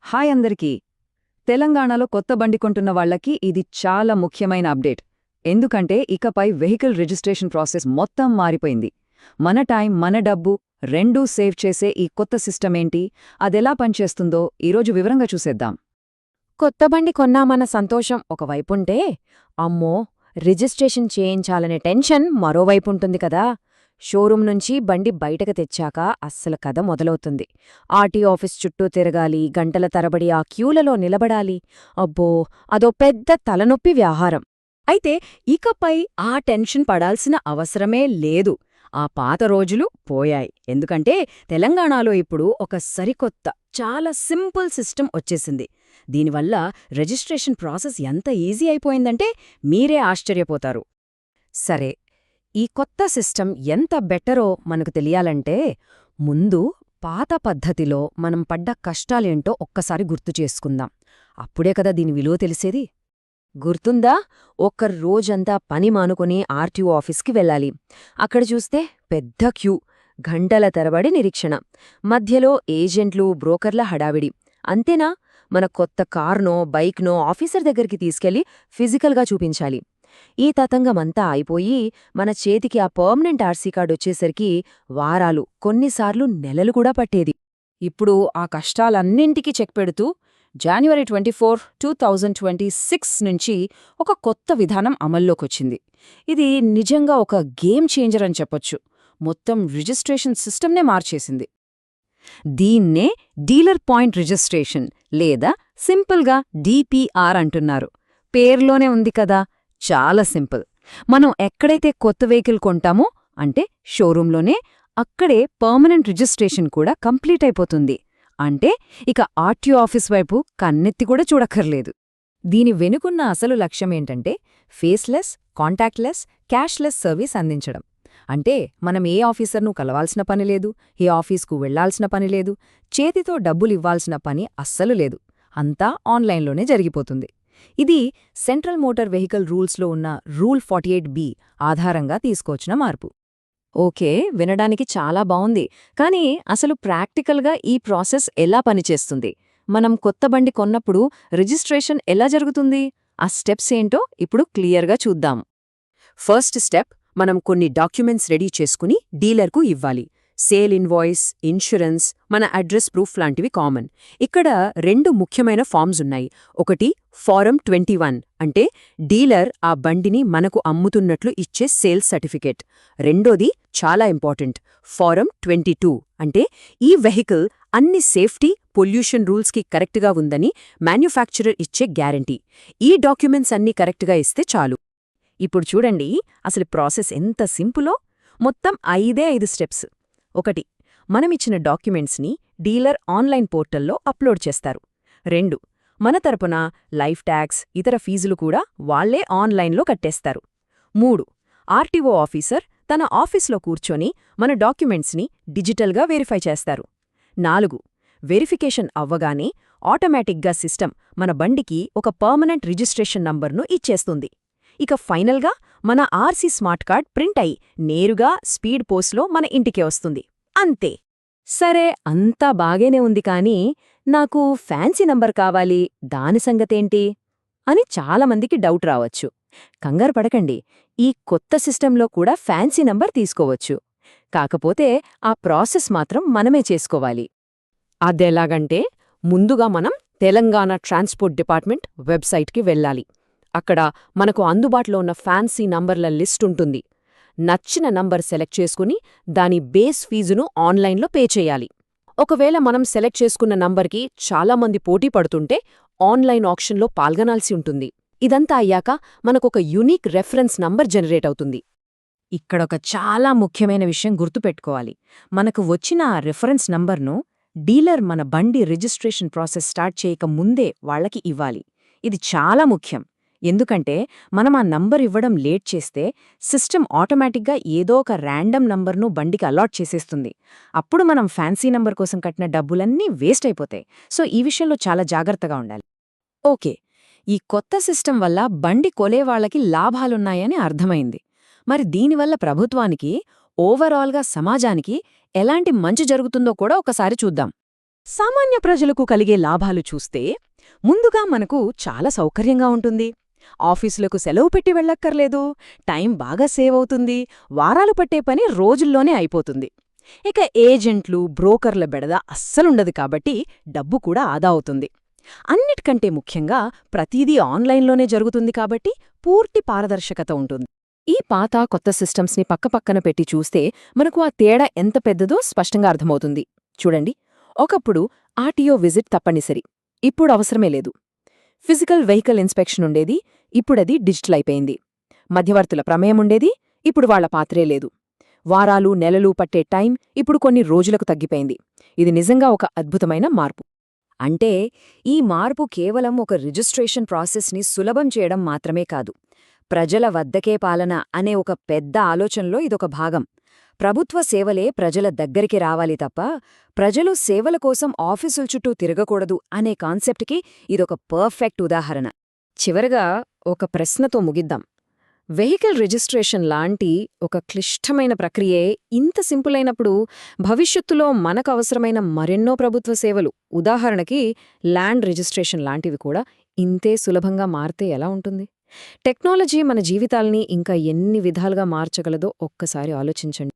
Hi అందరికీ. తెలంగాణలో కొత్త బండి కొంటున్న వాళ్లకి ఇది చాలా ముఖ్యమైన అప్డేట్. ఎందుకంటే ఇకపై వెహికల్ రిజిస్ట్రేషన్ ప్రాసెస్ మొత్తం మారిపోయింది. మన టైం, మన డబ్బు రెండూ సేవ్ చేసే ఈ కొత్త సిస్టమ్ ఏంటి, అదెలా పనిచేస్తుందో ఈరోజు వివరంగా చూసేద్దాం. కొత్త బండి కొన్నామన్న సంతోషం ఒకవైపుంటే, అమ్మో రిజిస్ట్రేషన్ చేయించాలనే టెన్షన్ మరోవైపుంటుంది కదా. షోరూం నుంచి బండి బయటకు తెచ్చాక అస్సలు కథ మొదలవుతుంది. ఆర్టీఓ ఆఫీస్ చుట్టూ తిరగాలి, గంటల తరబడి ఆ క్యూలలో నిలబడాలి. అబ్బో, అదో పెద్ద తలనొప్పి వ్యవహారం. అయితే ఇకపై ఆ టెన్షన్ పడాల్సిన అవసరమే లేదు. ఆ పాత రోజులు పోయాయి. ఎందుకంటే తెలంగాణలో ఇప్పుడు ఒక సరికొత్త, చాలా సింపుల్ సిస్టమ్ వచ్చేసింది. దీనివల్ల రిజిస్ట్రేషన్ ప్రాసెస్ ఎంత ఈజీ అయిపోయిందంటే మీరే ఆశ్చర్యపోతారు. సరే, ఈ కొత్త సిస్టమ్ ఎంత బెటరో మనకు తెలియాలంటే ముందు పాత పద్ధతిలో మనం పడ్డ కష్టాలేంటో ఒక్కసారి గుర్తు చేసుకుందాం. అప్పుడే కదా దీని విలువ తెలిసేది. గుర్తుందా? ఒక్క రోజంతా పని మానుకొని ఆర్టీఓ ఆఫీస్కి వెళ్ళాలి. అక్కడ చూస్తే పెద్ద క్యూ, గంటల తరబడి నిరీక్షణ, మధ్యలో ఏజెంట్లు, బ్రోకర్ల హడావిడి. అంతేనా? మన కొత్త కార్నో, బైక్నో ఆఫీసర్ దగ్గరికి తీసుకెళ్లి ఫిజికల్గా చూపించాలి. ఈ తతంగమంతా అయిపోయి మన చేతికి ఆ పర్మనెంట్ ఆర్సీ కార్డు వచ్చేసరికి వారాలు, కొన్నిసార్లు నెలలు కూడా పట్టేది. ఇప్పుడు ఆ కష్టాలన్నింటికీ చెక్ పెడుతూ January 24, 2026 నుంచి ఒక కొత్త విధానం అమల్లోకొచ్చింది. ఇది నిజంగా ఒక గేమ్ చేంజర్ అని చెప్పొచ్చు. మొత్తం రిజిస్ట్రేషన్ సిస్టమ్నే మార్చేసింది. దీన్నే డీలర్ పాయింట్ రిజిస్ట్రేషన్ లేదా సింపుల్గా డిపిఆర్ అంటున్నారు. పేర్లోనే ఉంది కదా, చాలా సింపుల్. మనం ఎక్కడైతే కొత్త వెహికల్ కొంటామో, అంటే షోరూంలోనే, అక్కడే పర్మనెంట్ రిజిస్ట్రేషన్ కూడా కంప్లీట్ అయిపోతుంది. అంటే ఇక ఆర్టీఓ ఆఫీస్ వైపు కన్నెత్తి కూడా చూడక్కర్లేదు. దీని వెనుకున్న అసలు లక్ష్యమేంటంటే ఫేస్లెస్, కాంటాక్ట్లెస్, క్యాష్లెస్ సర్వీస్ అందించడం. అంటే మనం ఏ ఆఫీసర్ను కలవాల్సిన పనిలేదు, ఏ ఆఫీస్కు వెళ్లాల్సిన పనిలేదు, చేతితో డబ్బులివ్వాల్సిన పని అస్సలు లేదు. అంతా ఆన్లైన్లోనే జరిగిపోతుంది. ఇది సెంట్రల్ మోటార్ వెహికల్ రూల్స్లో ఉన్న రూల్ 48B ఆధారంగా తీసుకొచ్చిన మార్పు. ఓకే, వినడానికి చాలా బావుంది. కానీ అసలు ప్రాక్టికల్గా ఈ ప్రాసెస్ ఎలా పనిచేస్తుంది? మనం కొత్త బండి కొన్నప్పుడు రిజిస్ట్రేషన్ ఎలా జరుగుతుంది? ఆ స్టెప్స్ ఏంటో ఇప్పుడు క్లియర్గా చూద్దాం. ఫస్ట్ స్టెప్, మనం కొన్ని డాక్యుమెంట్స్ రెడీ చేసుకుని డీలర్కు ఇవ్వాలి. సేల్ ఇన్వాయిస్, ఇన్సూరెన్స్, మన అడ్రస్ ప్రూఫ్ లాంటివి కామన్. ఇక్కడ రెండు ముఖ్యమైన ఫామ్స్ ఉన్నాయి. ఒకటి ఫారం 21, అంటే డీలర్ ఆ బండిని మనకు అమ్ముతున్నట్లు ఇచ్చే సేల్స్ సర్టిఫికేట్. రెండోది చాలా ఇంపార్టెంట్, ఫారం 22, అంటే ఈ వెహికల్ అన్ని సేఫ్టీ, పొల్యూషన్ రూల్స్కి కరెక్ట్గా ఉందని మ్యాన్యుఫ్యాక్చరర్ ఇచ్చే గ్యారంటీ. ఈ డాక్యుమెంట్స్ అన్నీ కరెక్ట్గా ఇస్తే చాలు. ఇప్పుడు చూడండి అసలు ప్రాసెస్ ఎంత సింపులో. మొత్తం 5 స్టెప్స్. 1. మనమిచ్చిన డాక్యుమెంట్స్ని డీలర్ ఆన్లైన్ పోర్టల్లో అప్లోడ్ చేస్తారు. 2. మన తరపున లైఫ్ ట్యాక్స్, ఇతర ఫీజులు కూడా వాళ్లే ఆన్లైన్లో కట్టేస్తారు. 3. ఆర్టీఓ ఆఫీసర్ తన ఆఫీస్లో కూర్చొని మన డాక్యుమెంట్స్ని డిజిటల్గా వెరిఫై చేస్తారు. 4. వెరిఫికేషన్ అవ్వగానే ఆటోమేటిక్గా సిస్టమ్ మన బండికి ఒక పర్మనెంట్ రిజిస్ట్రేషన్ నంబర్ను ఇచ్చేస్తుంది. ఇక ఫైనల్గా మన ఆర్సీ స్మార్ట్ కార్డ్ ప్రింట్ అయి నేరుగా స్పీడ్ పోస్ట్లో మన ఇంటికే వస్తుంది. అంతే. సరే, అంతా బాగేనే ఉంది, కానీ నాకు ఫ్యాన్సీ నంబర్ కావాలి, దాని సంగతేంటి అని చాలామందికి డౌట్ రావచ్చు. కంగారు పడకండి, ఈ కొత్త సిస్టంలో కూడా ఫ్యాన్సీ నంబర్ తీసుకోవచ్చు. కాకపోతే ఆ ప్రాసెస్ మాత్రం మనమే చేసుకోవాలి. అదెలాగంటే, ముందుగా మనం తెలంగాణ ట్రాన్స్పోర్ట్ డిపార్ట్మెంట్ వెబ్సైట్కి వెళ్ళాలి. అక్కడ మనకు అందుబాటులో ఉన్న ఫ్యాన్సీ నంబర్ల లిస్ట్ ఉంటుంది. నచ్చిన నంబర్ సెలెక్ట్ చేసుకుని దాని బేస్ ఫీజును ఆన్లైన్లో పే చేయాలి. ఒకవేళ మనం సెలెక్ట్ చేసుకున్న నంబర్కి చాలామంది పోటీ పడుతుంటే ఆన్లైన్ ఆక్షన్లో పాల్గొనాల్సి ఉంటుంది. ఇదంతా అయ్యాక మనకొక యూనిక్ రెఫరెన్స్ నంబర్ జనరేట్ అవుతుంది. ఇక్కడొక చాలా ముఖ్యమైన విషయం గుర్తుపెట్టుకోవాలి. మనకు వచ్చిన ఆ రిఫరెన్స్ నంబర్ను డీలర్ మన బండి రిజిస్ట్రేషన్ ప్రాసెస్ స్టార్ట్ చేయక ముందే వాళ్లకి ఇవ్వాలి. ఇది చాలా ముఖ్యం. ఎందుకంటే మనం ఆ నంబర్ ఇవ్వడం లేట్ చేస్తే సిస్టమ్ ఆటోమేటిక్గా ఏదో ఒక ర్యాండమ్ నంబర్ను బండికి అలాట్ చేసేస్తుంది. అప్పుడు మనం ఫ్యాన్సీ నంబర్ కోసం కట్టిన డబ్బులన్నీ వేస్ట్ అయిపోతాయి. సో ఈ విషయంలో చాలా జాగ్రత్తగా ఉండాలి. ఓకే, ఈ కొత్త సిస్టమ్ వల్ల బండి కొలేవాళ్లకి లాభాలున్నాయని అర్థమైంది. మరి దీనివల్ల ప్రభుత్వానికి, ఓవరాల్గా సమాజానికి ఎలాంటి మంచి జరుగుతుందో కూడా ఒకసారి చూద్దాం. సామాన్య ప్రజలకు కలిగే లాభాలు చూస్తే ముందుగా మనకు చాలా సౌకర్యంగా ఉంటుంది. ఆఫీసులకు సెలవు పెట్టి వెళ్ళక్కర్లేదు, టైం బాగా సేవ్ అవుతుంది, వారాలు పట్టే పని రోజుల్లోనే అయిపోతుంది. ఇక ఏజెంట్లు, బ్రోకర్ల బెడద అస్సలుండదు కాబట్టి డబ్బు కూడా ఆదా అవుతుంది. అన్నిటికంటే ముఖ్యంగా ప్రతిదీ ఆన్లైన్లోనే జరుగుతుంది కాబట్టి పూర్తి పారదర్శకత ఉంటుంది. ఈ పాత కొత్త సిస్టమ్స్ని పక్కపక్కన పెట్టి చూస్తే మనకు ఆ తేడా ఎంత పెద్దదో స్పష్టంగా అర్థమవుతుంది. చూడండి, ఒకప్పుడు ఆర్టీఓ విజిట్ తప్పనిసరి, ఇప్పుడు అవసరమే లేదు. ఫిజికల్ వెహికల్ ఇన్స్పెక్షన్ ఉండేది, ఇప్పుడది డిజిటల్ అయిపోయింది. మధ్యవర్తుల ప్రమేయముండేది, ఇప్పుడు వాళ్ల పాత్రే లేదు. వారాలు, నెలలు పట్టే టైం ఇప్పుడు కొన్ని రోజులకు తగ్గిపోయింది. ఇది నిజంగా ఒక అద్భుతమైన మార్పు. అంటే ఈ మార్పు కేవలం ఒక రిజిస్ట్రేషన్ ప్రాసెస్ని సులభం చేయడం మాత్రమే కాదు, ప్రజల వద్దకే పాలన అనే ఒక పెద్ద ఆలోచనలో ఇదొక భాగం. ప్రభుత్వ సేవలే ప్రజల దగ్గరికి రావాలి తప్ప ప్రజలు సేవల కోసం ఆఫీసుల చుట్టూ తిరగకూడదు అనే కాన్సెప్ట్కి ఇదొక పర్ఫెక్ట్ ఉదాహరణ. చివరగా ఒక ప్రశ్నతో ముగిద్దాం. వెహికల్ రిజిస్ట్రేషన్ లాంటి ఒక క్లిష్టమైన ప్రక్రియే ఇంత సింపుల్ అయినప్పుడు భవిష్యత్తులో మనకు అవసరమైన మరెన్నో ప్రభుత్వ సేవలు, ఉదాహరణకి ల్యాండ్ రిజిస్ట్రేషన్ లాంటివి కూడా ఇంతే సులభంగా మారితే ఎలా ఉంటుంది? టెక్నాలజీ మన జీవితాల్ని ఇంకా ఎన్ని విధాలుగా మార్చగలదో ఒక్కసారి ఆలోచించండి.